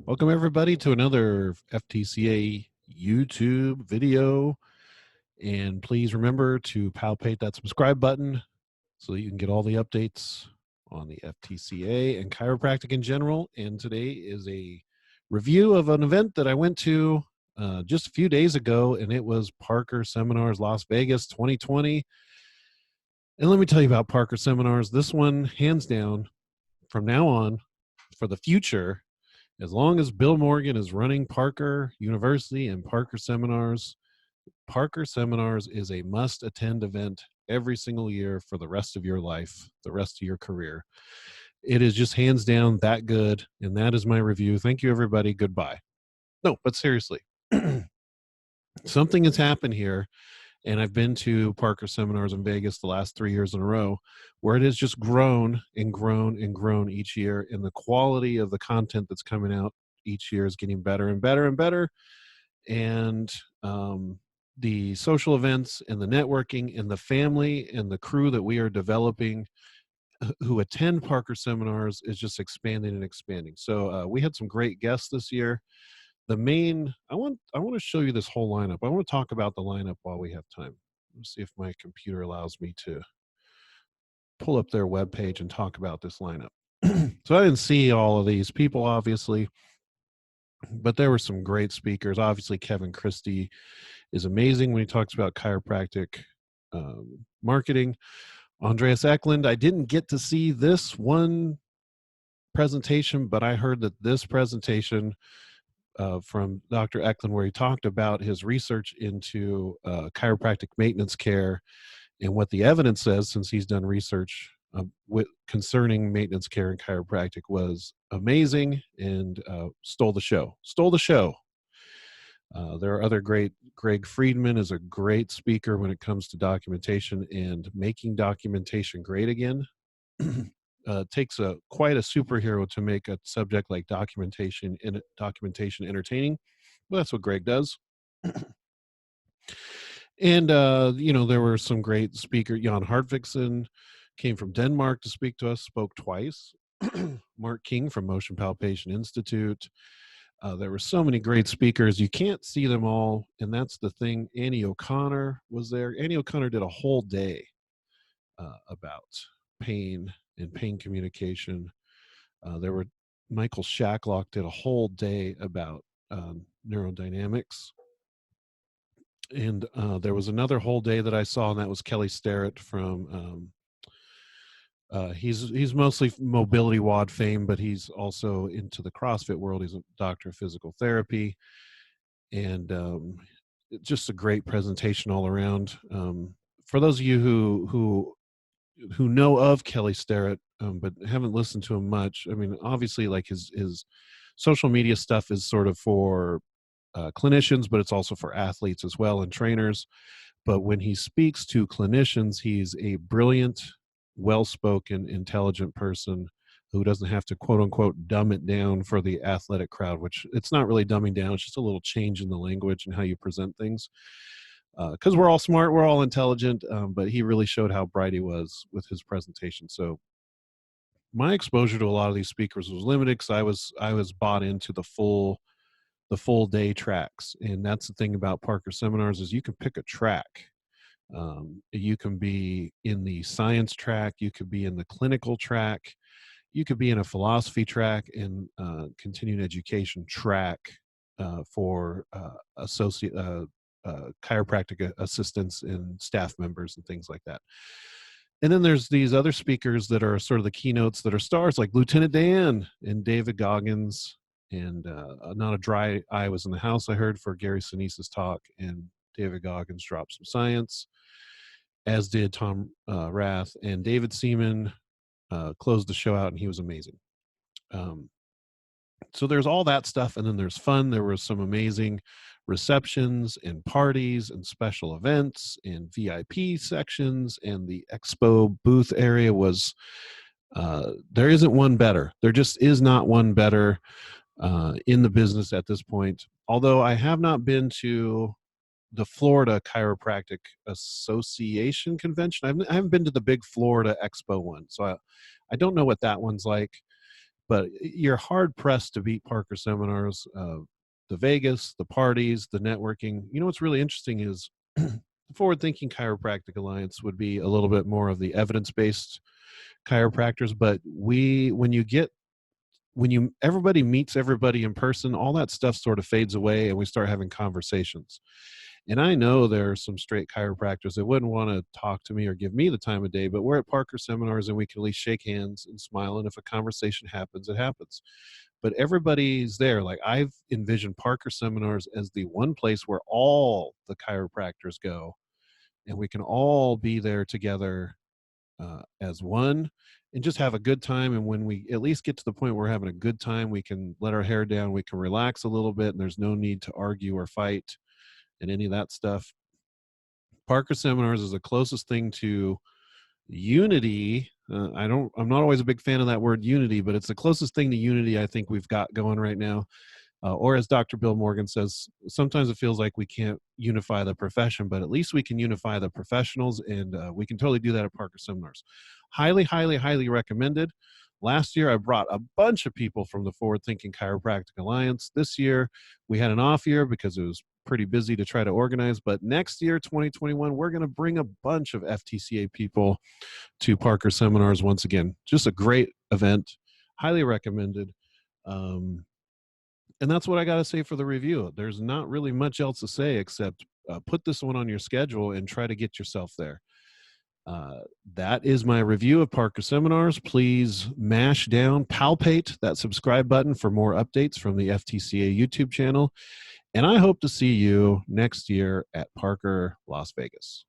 Welcome everybody to another FTCA YouTube video. And please remember to palpate that subscribe button so that you can get all the updates on the FTCA and chiropractic in general. And today is a review of an event that I went to just a few days ago, and it was Parker Seminars Las Vegas 2020. And let me tell you about Parker Seminars. This one, hands down, from now on, for the future, as long as Bill Morgan is running Parker University and Parker Seminars is a must-attend event every single year for the rest of your life, the rest of your career. It is just hands down that good, and that is my review. Thank you, everybody. Goodbye. No, but seriously, something has happened here, and I've been to Parker Seminars in Vegas the last 3 years in a row, where it has just grown and grown and grown each year, and the quality of the content that's coming out each year is getting better and better and better. And the social events and the networking and the family and the crew that we are developing who attend Parker Seminars is just expanding and expanding. So we had some great guests this year. I want to show you this whole lineup. I want to talk about the lineup while we have time. Let's see if my computer allows me to pull up their webpage and talk about this lineup. So I didn't see all of these people, obviously, but there were some great speakers. Obviously, Kevin Christie is amazing when he talks about chiropractic marketing. Andreas Eklund, I didn't get to see this one presentation, but I heard that this presentation from Dr. Eklund, where he talked about his research into chiropractic maintenance care and what the evidence says, since he's done research concerning maintenance care and chiropractic, was amazing, and stole the show. There are other great. Greg Friedman is a great speaker when it comes to documentation and making documentation great again. Takes quite a superhero to make a subject like documentation entertaining. Well, that's what Greg does. And there were some great speakers. Jan Hartvigsen came from Denmark to speak to us, spoke twice. Mark King from Motion Palpation Institute. There were so many great speakers. You can't see them all, and that's the thing. Annie O'Connor was there. Annie O'Connor did a whole day about pain and pain communication. Michael Shacklock did a whole day about neurodynamics. And there was another whole day that I saw, and that was Kelly Starrett from he's mostly mobility WOD fame, but he's also into the CrossFit world. He's a doctor of physical therapy, and just a great presentation all around. For those of you who know of Kelly Starrett, but haven't listened to him much, I mean, obviously, like his social media stuff is sort of for clinicians, but it's also for athletes as well and trainers. But when he speaks to clinicians, he's a brilliant, well-spoken, intelligent person who doesn't have to quote unquote dumb it down for the athletic crowd, which it's not really dumbing down. It's just a little change in the language and how you present things. Because we're all smart, we're all intelligent, but he really showed how bright he was with his presentation. So my exposure to a lot of these speakers was limited because I was bought into the full day tracks. And that's the thing about Parker Seminars, is you can pick a track. You can be in the science track, you could be in the clinical track, you could be in a philosophy track, and continuing education track for chiropractic assistants and staff members and things like that. And then there's these other speakers that are sort of the keynotes that are stars, like Lieutenant Dan and David Goggins. And Not a Dry Eye was in the house, I heard, for Gary Sinise's talk, and David Goggins dropped some science, as did Tom Rath. And David Seaman closed the show out, and he was amazing. So there's all that stuff, and then there's fun. There were some amazing receptions and parties and special events and VIP sections, and the expo booth area was, there isn't one better. There just is not one better in the business at this point. Although I have not been to the Florida Chiropractic Association convention. I haven't been to the big Florida Expo one, so I don't know what that one's like. but you're hard pressed to beat Parker Seminars. The Vegas, the parties, the networking. You know what's really interesting is the Forward Thinking Chiropractic Alliance would be a little bit more of the evidence based chiropractors, but when you everybody meets everybody in person, all that stuff sort of fades away and we start having conversations. And I know there are some straight chiropractors that wouldn't want to talk to me or give me the time of day, but we're at Parker Seminars and we can at least shake hands and smile. And if a conversation happens, it happens. But everybody's there. Like, I've envisioned Parker Seminars as the one place where all the chiropractors go and we can all be there together as one and just have a good time. And when we at least get to the point where we're having a good time, we can let our hair down, we can relax a little bit, and there's no need to argue or fight and any of that stuff. Parker Seminars is the closest thing to unity. I'm not always a big fan of that word unity, but it's the closest thing to unity I think we've got going right now. Or as Dr. Bill Morgan says, sometimes it feels like we can't unify the profession, but at least we can unify the professionals, and we can totally do that at Parker Seminars. Highly, highly, highly recommended. Last year, I brought a bunch of people from the Forward Thinking Chiropractic Alliance. This year, we had an off year because it was pretty busy to try to organize. But next year, 2021, we're going to bring a bunch of FTCA people to Parker Seminars once again. Just a great event. Highly recommended. And that's what I got to say for the review. There's not really much else to say except put this one on your schedule and try to get yourself there. That is my review of Parker Seminars. Please mash down, palpate that subscribe button for more updates from the FTCA YouTube channel. And I hope to see you next year at Parker, Las Vegas.